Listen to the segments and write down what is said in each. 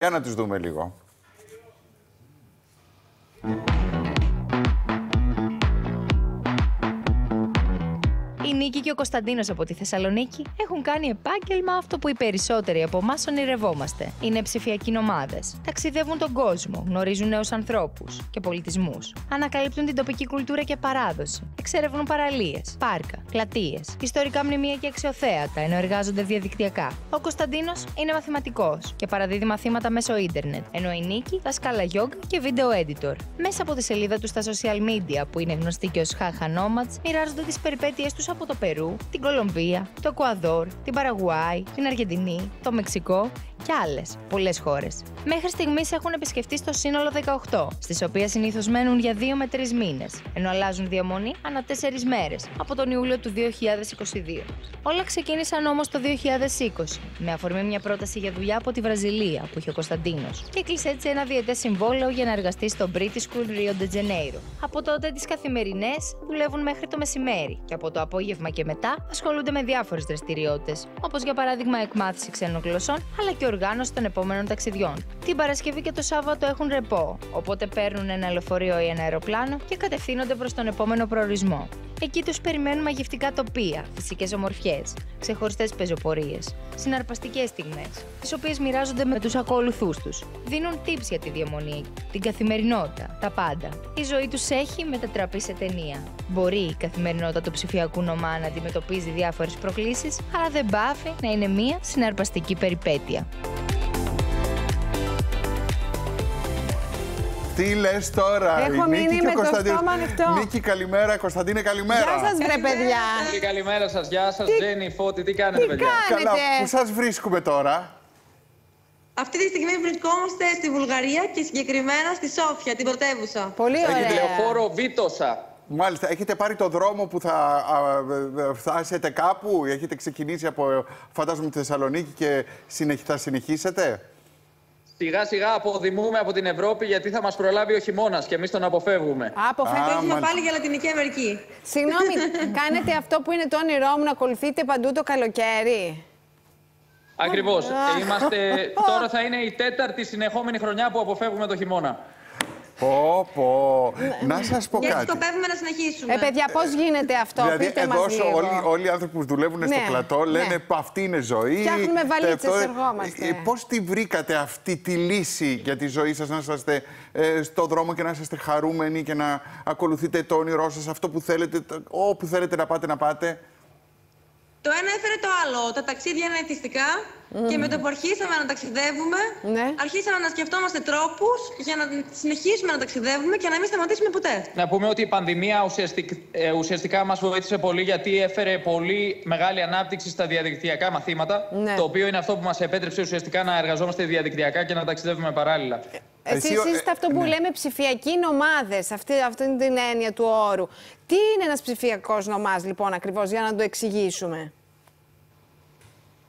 Για να τους δούμε λίγο. Η Νίκη και ο Κωνσταντίνος από τη Θεσσαλονίκη έχουν κάνει επάγγελμα αυτό που οι περισσότεροι από εμάς ονειρευόμαστε. Είναι ψηφιακοί νομάδες. Ταξιδεύουν τον κόσμο, γνωρίζουν νέους ανθρώπους και πολιτισμούς. Ανακαλύπτουν την τοπική κουλτούρα και παράδοση. Εξερευνούν παραλίες, πάρκα, πλατείες, ιστορικά μνημεία και αξιοθέατα, ενώ εργάζονται διαδικτυακά. Ο Κωνσταντίνος είναι μαθηματικός και παραδίδει μαθήματα μέσω ίντερνετ, ενώ η Νίκη δασκάλα γιόγκα και βίντεο editor. Μέσα από τη σελίδα του στα social media, που είναι γνωστή και ως Haha Nomads, μοιράζονται τις περιπέτειές τους από το Περού, την Κολομβία, το Εκουαδόρ, την Παραγουάη, την Αργεντινή, το Μεξικό και άλλες πολλές χώρες. Μέχρι στιγμής έχουν επισκεφτεί στο σύνολο 18, στις οποίες συνήθως μένουν για 2 με 3 μήνες, ενώ αλλάζουν διαμονή ανά 4 μέρες, από τον Ιούλιο του 2022. Όλα ξεκίνησαν όμως το 2020, με αφορμή μια πρόταση για δουλειά από τη Βραζιλία που είχε ο Κωνσταντίνος, και έκλεισε έτσι ένα διετές συμβόλαιο για να εργαστεί στο British School Rio de Janeiro. Από τότε τις καθημερινές δουλεύουν μέχρι το μεσημέρι και από το απόγευμα και μετά ασχολούνται με διάφορες δραστηριότητες, όπως για παράδειγμα εκμάθηση ξένων γλωσσών, αλλά και οργάνωση των επόμενων ταξιδιών. Την Παρασκευή και το Σάββατο έχουν ρεπό, οπότε παίρνουν ένα λεωφορείο ή ένα αεροπλάνο και κατευθύνονται προς τον επόμενο προορισμό. Εκεί τους περιμένουν μαγευτικά τοπία, φυσικές ομορφιές, ξεχωριστές πεζοπορίες, συναρπαστικές στιγμές, τις οποίες μοιράζονται με τους ακολουθούς τους. Δίνουν tips για τη διαμονή, την καθημερινότητα, τα πάντα. Η ζωή τους έχει μετατραπεί σε ταινία. Μπορεί η καθημερινότητα του ψηφιακού νομά να αντιμετωπίζει διάφορες προκλήσεις, αλλά δεν παύει να είναι μία συναρπαστική περιπέτεια. Τι λες τώρα, Έχω μείνει με το στόμα ανοιχτό. Νίκη, καλημέρα. Κωνσταντίνε, καλημέρα. Γεια σας, βρε παιδιά. Καλημέρα σας, γεια σας, Τζένι, Φώτη, τι κάνετε, παιδιά? Καλά, πού σας βρίσκουμε τώρα? Αυτή τη στιγμή βρισκόμαστε στη Βουλγαρία και συγκεκριμένα στη Σόφια, την πρωτεύουσα. Πολύ ωραία. Έχετε λεωφόρο Βίτοσα. Μάλιστα, έχετε πάρει το δρόμο που θα φτάσετε κάπου, έχετε ξεκινήσει από, φαντάζομαι, τη Θεσσαλονίκη και θα συνεχίσετε? Σιγά σιγά αποδημούμε από την Ευρώπη, γιατί θα μας προλάβει ο χειμώνας και εμείς τον αποφεύγουμε. Αποφεύγουμε πάλι για Λατινική Αμερική. Συγγνώμη, κάνετε αυτό που είναι το όνειρό μου, να ακολουθείτε παντού το καλοκαίρι? Ακριβώς. Τώρα θα είναι η 4η συνεχόμενη χρονιά που αποφεύγουμε το χειμώνα. Να σας πω Γιατί κάτι. σκοπεύουμε να συνεχίσουμε. Παιδιά, πώς γίνεται αυτό, Δηλαδή, πείτε εδώ μας λίγο. όλοι οι άνθρωποι που δουλεύουν στο πλατό λένε αυτή είναι ζωή. Φτιάχνουμε βαλίτσες, εργόμαστε. Πώς τη βρήκατε αυτή τη λύση για τη ζωή σας, να είσαστε στο δρόμο και να είσαστε χαρούμενοι και να ακολουθείτε το όνειρό σας, αυτό που θέλετε, όπου θέλετε να πάτε? Το ένα έφερε το άλλο. Τα ταξίδια είναι εθιστικά και με το που αρχίσαμε να ταξιδεύουμε, αρχίσαμε να σκεφτόμαστε τρόπους για να συνεχίσουμε να ταξιδεύουμε και να μην σταματήσουμε ποτέ. Να πούμε ότι η πανδημία ουσιαστικά μας βοήθησε πολύ, γιατί έφερε πολύ μεγάλη ανάπτυξη στα διαδικτυακά μαθήματα, το οποίο είναι αυτό που μας επέτρεψε ουσιαστικά να εργαζόμαστε διαδικτυακά και να ταξιδεύουμε παράλληλα. Εσείς είστε αυτό που λέμε ψηφιακοί νομάδες, αυτή είναι την έννοια του όρου. Τι είναι ένας ψηφιακός νομάς, λοιπόν, ακριβώς, για να το εξηγήσουμε?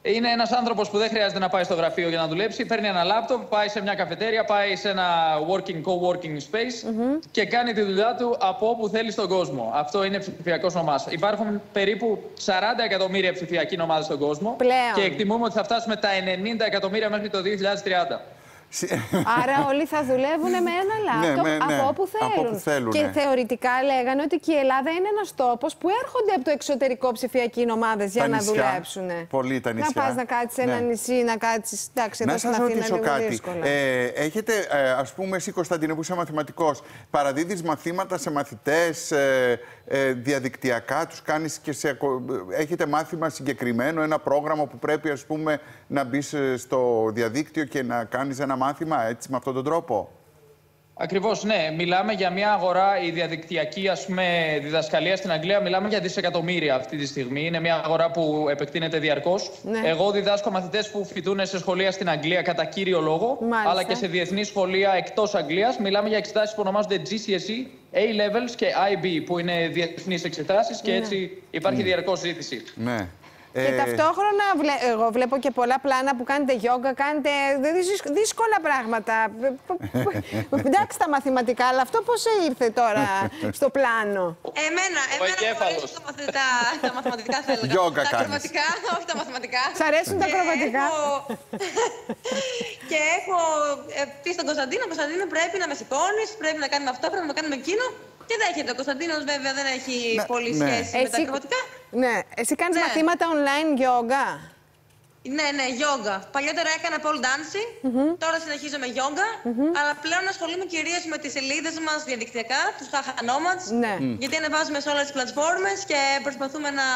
Είναι ένας άνθρωπος που δεν χρειάζεται να πάει στο γραφείο για να δουλέψει. Παίρνει ένα λάπτοπ, πάει σε μια καφετέρια, πάει σε ένα co-working space και κάνει τη δουλειά του από όπου θέλει στον κόσμο. Αυτό είναι ψηφιακός νομάς. Υπάρχουν περίπου 40 εκατομμύρια ψηφιακοί νομάδες στον κόσμο. Πλέον. Και εκτιμούμε ότι θα φτάσουμε τα 90 εκατομμύρια μέχρι το 2030. Άρα όλοι θα δουλεύουν με ένα λάπτοπ από όπου θέλουν. Και θεωρητικά λέγανε ότι και η Ελλάδα είναι ένας τόπος που έρχονται από το εξωτερικό ψηφιακοί νομάδες για να δουλέψουν. Πολύ τα νησιά. Να πας να κάτσεις σε ένα νησί, να κάτσεις. Εντάξει, εδώ στην Αθήνα είναι λίγο δύσκολα. Έχετε, ας πούμε, εσύ, Κωνσταντίνε, που είσαι μαθηματικός, παραδίδεις μαθήματα σε μαθητές διαδικτυακά, τους κάνεις και έχετε μάθημα συγκεκριμένο, ένα πρόγραμμα που πρέπει, ας πούμε, να μπεις στο διαδίκτυο και να κάνεις ένα μάθημα έτσι, με αυτόν τον τρόπο? Ακριβώς, ναι. Μιλάμε για μια αγορά, η διαδικτυακή, ας πούμε, διδασκαλία στην Αγγλία, μιλάμε για δισεκατομμύρια αυτή τη στιγμή. Είναι μια αγορά που επεκτείνεται διαρκώς. Εγώ διδάσκω μαθητές που φοιτούν σε σχολεία στην Αγγλία κατά κύριο λόγο, αλλά και σε διεθνή σχολεία εκτός Αγγλίας. Μιλάμε για εξετάσεις που ονομάζονται GCSE, A-Levels και IB, που είναι διεθνείς εξετάσεις και έτσι υπάρχει διαρκώς ζήτηση. Ναι. Και ταυτόχρονα εγώ βλέπω και πολλά πλάνα που κάνετε γιόγκα, κάνετε δύσκολα πράγματα. Εντάξει τα μαθηματικά, αλλά αυτό πώς ήρθε τώρα στο πλάνο? Εμένα τα μαθηματικά θα έλεγα. Γιόγκα κάνεις. Όχι τα μαθηματικά. Σ' αρέσουν τα ακροβατικά? Και έχω πει στον Κωνσταντίνο, πρέπει να με σηκώνεις, πρέπει να κάνουμε αυτό, πρέπει να κάνουμε εκείνο. Και δέχεται. Ο Κωνσταντίνος βέβαια δεν έχει πολύ σχέση με τα ακροβατικά. Ναι. Εσύ κάνεις μαθήματα online γιόγκα? Ναι, γιόγκα. Παλιότερα έκανα pole dancing, τώρα συνεχίζω με γιόγκα, αλλά πλέον ασχολούμαι κυρίως με τις σελίδες μας διαδικτυακά, τους haha nomads, γιατί ανεβάζουμε σε όλες τις πλατφόρμες και προσπαθούμε να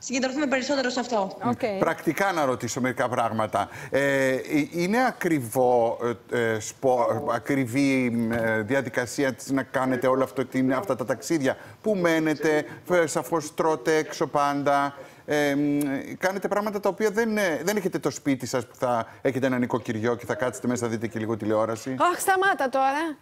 συγκεντρωθούμε περισσότερο σε αυτό. Πρακτικά να ρωτήσω μερικά πράγματα. Είναι ακριβή διαδικασία να κάνετε όλα αυτά τα ταξίδια? Πού μένετε, σαφώς τρώτε έξω πάντα? Κάνετε πράγματα τα οποία δεν έχετε το σπίτι σας που θα έχετε ένα νοικοκυριό και θα κάτσετε μέσα, δείτε και λίγο τηλεόραση. Αχ, σταμάτα τώρα.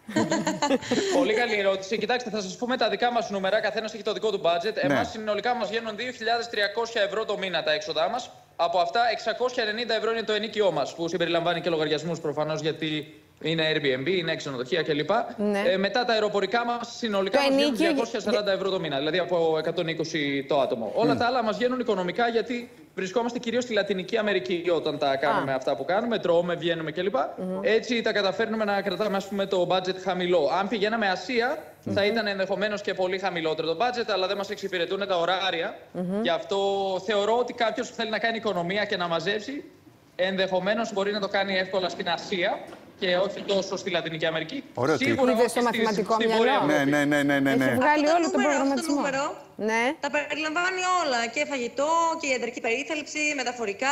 Πολύ καλή ερώτηση. Κοιτάξτε, θα σας πούμε τα δικά μας νούμερα. Καθένας έχει το δικό του budget. Εμάς συνολικά μας βγαίνουν 2.300 ευρώ το μήνα τα έξοδά μας. Από αυτά, 690 ευρώ είναι το ενοίκιό μας, που συμπεριλαμβάνει και λογαριασμούς προφανώς, γιατί είναι Airbnb, είναι ξενοδοχεία κλπ. Μετά τα αεροπορικά μας συνολικά μας βγαίνουν 240 ευρώ το μήνα, δηλαδή από 120 το άτομο. Όλα τα άλλα μας βγαίνουν οικονομικά, γιατί βρισκόμαστε κυρίως στη Λατινική Αμερική όταν τα κάνουμε αυτά που κάνουμε, τρώμε, βγαίνουμε κλπ. Έτσι τα καταφέρνουμε να κρατάμε, ας πούμε, το budget χαμηλό. Αν πηγαίναμε Ασία, θα ήταν ενδεχομένως και πολύ χαμηλότερο το budget, αλλά δεν μας εξυπηρετούν τα ωράρια. Γι' αυτό θεωρώ ότι κάποιος που θέλει να κάνει οικονομία και να μαζέψει, ενδεχομένως μπορεί να το κάνει εύκολα στην Ασία και όχι τόσο στη Λατινική Αμερική. Σίγουρα όχι στο μαθηματικό μυαλό. Ναι. Έχει βγάλει όλο τον προγραμματισμό. Τα περιλαμβάνει όλα. Και φαγητό και ιατρική περίθαλψη, μεταφορικά,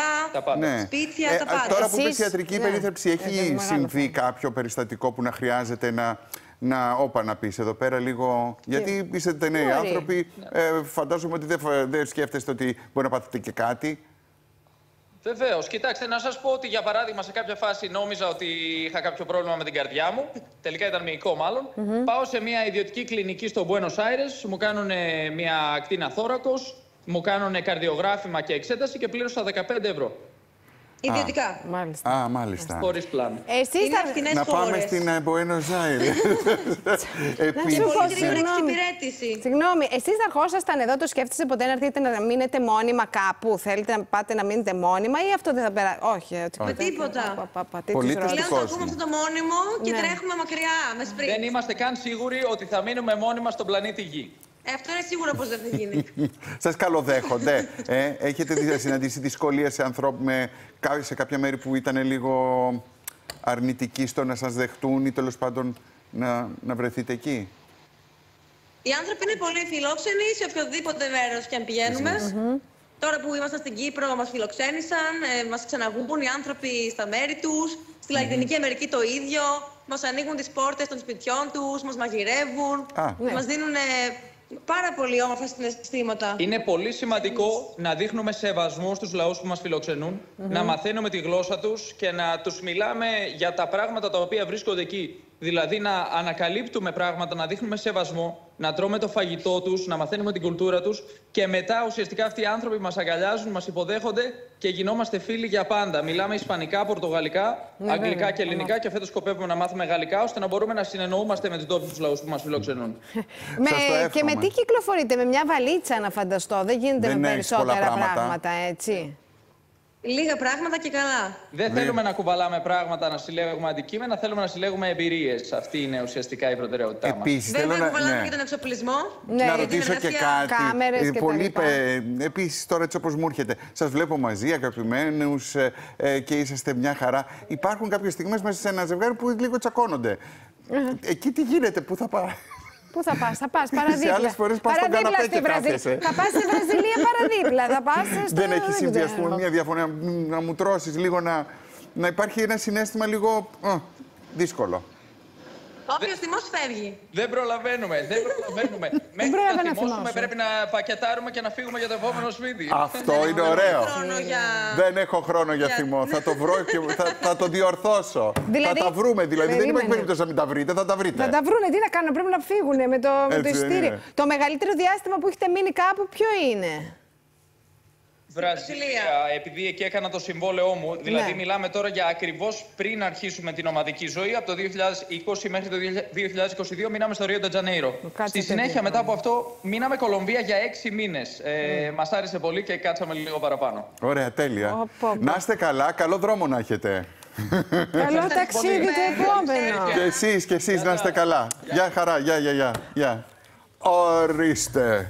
σπίτια, τα πάντα. Τώρα που είπες ιατρική περίθαλψη, έχει συμβεί κάποιο περιστατικό που να χρειάζεται να πεις εδώ πέρα λίγο? Γιατί είστε νέοι άνθρωποι, φαντάζομαι ότι δεν σκέφτεστε ότι μπορεί να πάθετε και κάτι. Βεβαίως. Κοιτάξτε, να σας πω ότι για παράδειγμα σε κάποια φάση νόμιζα ότι είχα κάποιο πρόβλημα με την καρδιά μου. Τελικά ήταν μυϊκό μάλλον. Πάω σε μια ιδιωτική κλινική στο Buenos Aires, μου κάνουν μια ακτίνα θώρακος, μου κάνουν καρδιογράφημα και εξέταση και πλήρωσα 15 ευρώ. Ιδιωτικά. Μάλιστα. Χωρίς πλάνο. Να πάμε στην Buenos Aires. Συγγνώμη, εσείς θα ερχόσασταν εδώ, το σκέφτεστε ποτέ να έρθετε να μείνετε μόνιμα κάπου? Θέλετε να πάτε να μείνετε μόνιμα ή αυτό δεν θα περάσει? Όχι. Με τίποτα. Πολύ Πλέον θα ακούμε αυτό το μόνιμο και τρέχουμε μακριά με σπριτ. Δεν είμαστε καν σίγουροι ότι θα μείνουμε μόνιμα στον πλανήτη Γη. Αυτό είναι σίγουρο πως δεν θα γίνει. Σας καλοδέχονται? Έχετε συναντήσει δυσκολίες σε ανθρώπου σε κάποια μέρη που ήταν λίγο αρνητικοί στο να σας δεχτούν ή τέλος πάντων να βρεθείτε εκεί? Οι άνθρωποι είναι πολύ φιλόξενοι σε οποιοδήποτε μέρος και αν πηγαίνουμε. Τώρα που ήμασταν στην Κύπρο μας φιλοξένησαν, μας ξαναγούν οι άνθρωποι στα μέρη τους. Στη Λατινική Αμερική το ίδιο. Μας ανοίγουν τις πόρτες των σπιτιών τους, μας μαγειρεύουν, μας δίνουν πάρα πολύ όμορφα συναισθήματα. Είναι πολύ σημαντικό να δείχνουμε σεβασμό στους λαούς που μας φιλοξενούν, να μαθαίνουμε τη γλώσσα τους και να τους μιλάμε για τα πράγματα τα οποία βρίσκονται εκεί. Δηλαδή να ανακαλύπτουμε πράγματα, να δείχνουμε σεβασμό, να τρώμε το φαγητό τους, να μαθαίνουμε την κουλτούρα τους και μετά ουσιαστικά αυτοί οι άνθρωποι μας αγκαλιάζουν, μας υποδέχονται και γινόμαστε φίλοι για πάντα. Μιλάμε ισπανικά, πορτογαλικά, αγγλικά και ελληνικά και φέτος σκοπεύουμε να μάθουμε γαλλικά ώστε να μπορούμε να συνεννοούμαστε με τους ντόπιους λαούς που μας φιλοξενούν. Και με τι κυκλοφορείτε? Με μια βαλίτσα να φανταστώ, δεν γίνεται με περισσότερα πράγματα, έτσι? Λίγα πράγματα και καλά. Δεν θέλουμε να κουβαλάμε πράγματα, να συλλέγουμε αντικείμενα, θέλουμε να συλλέγουμε εμπειρίες. Αυτή είναι ουσιαστικά η προτεραιότητά μας. Επίσης, δεν θα κουβαλάμε και τον εξοπλισμό. Να ρωτήσω και κάτι. Επίσης, τώρα έτσι όπως μου έρχεται, σας βλέπω μαζί, αγαπημένους και είσαστε μια χαρά. Υπάρχουν κάποιες στιγμές μέσα σε ένα ζευγάρι που λίγο τσακώνονται. Εκεί τι γίνεται, πού θα πάει? Πού θα πας? Θα πας παραδίπλα. Σε άλλες φορές πας στον καναπέ και κάθεσαι. Θα πας στη Βραζιλία παραδίπλα. Θα πας στο... Δεν έχει συμβεί, ας πούμε, μια διαφωνία να μου τρώσεις λίγο, να υπάρχει ένα συναίσθημα λίγο δύσκολο? Όποιος θυμός φεύγει. Δεν προλαβαίνουμε. Μέχρι να θυμώσουμε πρέπει να πακετάρουμε και να φύγουμε για το επόμενο σπίτι. Αυτό είναι ωραίο. Δεν έχω χρόνο για θυμό. Θα το βρω και θα το διορθώσω. Θα τα βρούμε δηλαδή. Δεν υπάρχει περίπτωση να μην τα βρείτε. Θα τα βρείτε. Θα τα βρούνε. Τι να κάνουν, πρέπει να φύγουν με το εισιτήριο. Το μεγαλύτερο διάστημα που έχετε μείνει κάπου ποιο είναι? Βραζιλία, επειδή εκεί έκανα το συμβόλαιό μου. Δηλαδή, μιλάμε τώρα για ακριβώς πριν αρχίσουμε την ομαδική ζωή. Από το 2020 μέχρι το 2022 μείναμε στο Ρίο ντε Τζανέιρο. Στη συνέχεια, μετά από αυτό, μείναμε Κολομβία για 6 μήνες. Μας άρεσε πολύ και κάτσαμε λίγο παραπάνω. Ωραία, τέλεια. Να είστε καλά, καλό δρόμο να έχετε. Καλό ταξίδι το επόμενο. Και εσείς να είστε καλά. Γεια χαρά, γεια. Ορίστε.